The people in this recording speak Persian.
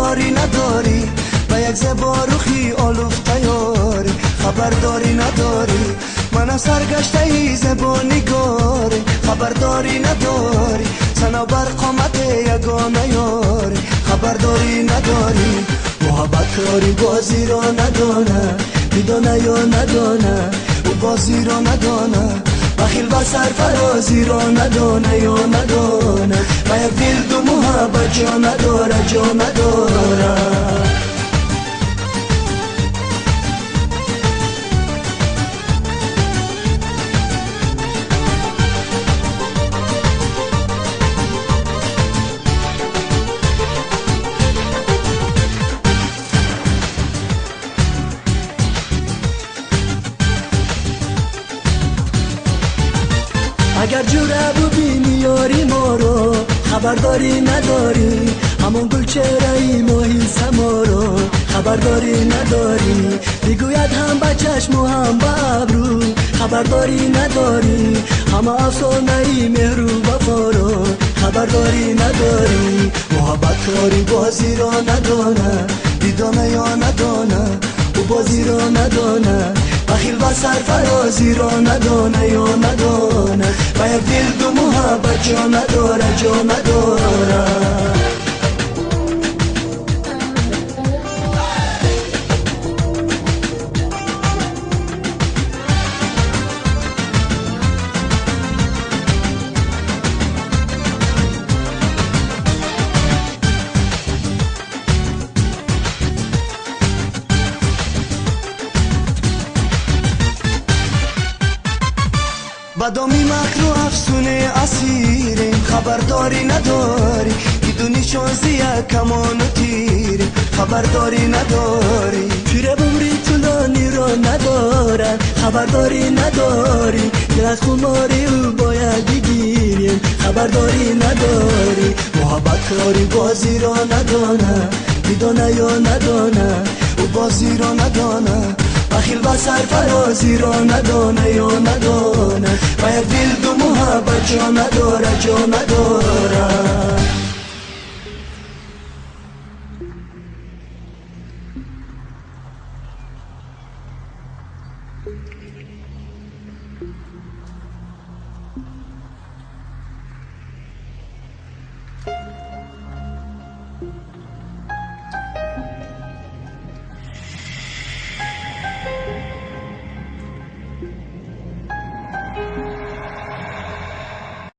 خبرداری نداری و یک زباروخی آلوف تیاری خبرداری نداری من سرگشته ای زبانگاری خبرداری نداری سنابر قامت یگانه یاری خبرداری نداری محبت کاری بازی را ندانه میدانه یا ندانه او بازی را ندانه بخیل و سرفرازی را ندانه یا ندانه و یک دل دو محبت جا نداره جا نداره اگر جوره ببینی یاری ما رو خبرداری نداری همون گل چهره‌ای ماهی سما رو خبرداری نداری میگوید هم به چشم و هم به ابرو خبرداری نداری همه افسانه‌ای مهر و وفا رو خبرداری نداری محبت کاری بازی را ندانه دیدانه یا ندانه او بازی را ندانه بخیل و سرفرازی را ندانه یا ندانه و یک دل دو محبت جا نداره جا نداره بدامی مکر و افسونه اسیریم خبرداری نداری میدونی شانزی کمان و تیریم خبرداری نداری پیره بمری طولانی را ندارن خبرداری نداری دل از خماری او باید بگیریم خبرداری نداری محبت کاری بازی را ندانه میدانه یا ندانه او بازی را ندانه بخیل و سرفرازی را ندانه یا ندانه و یک دل دو محبت جا نداره جا نداره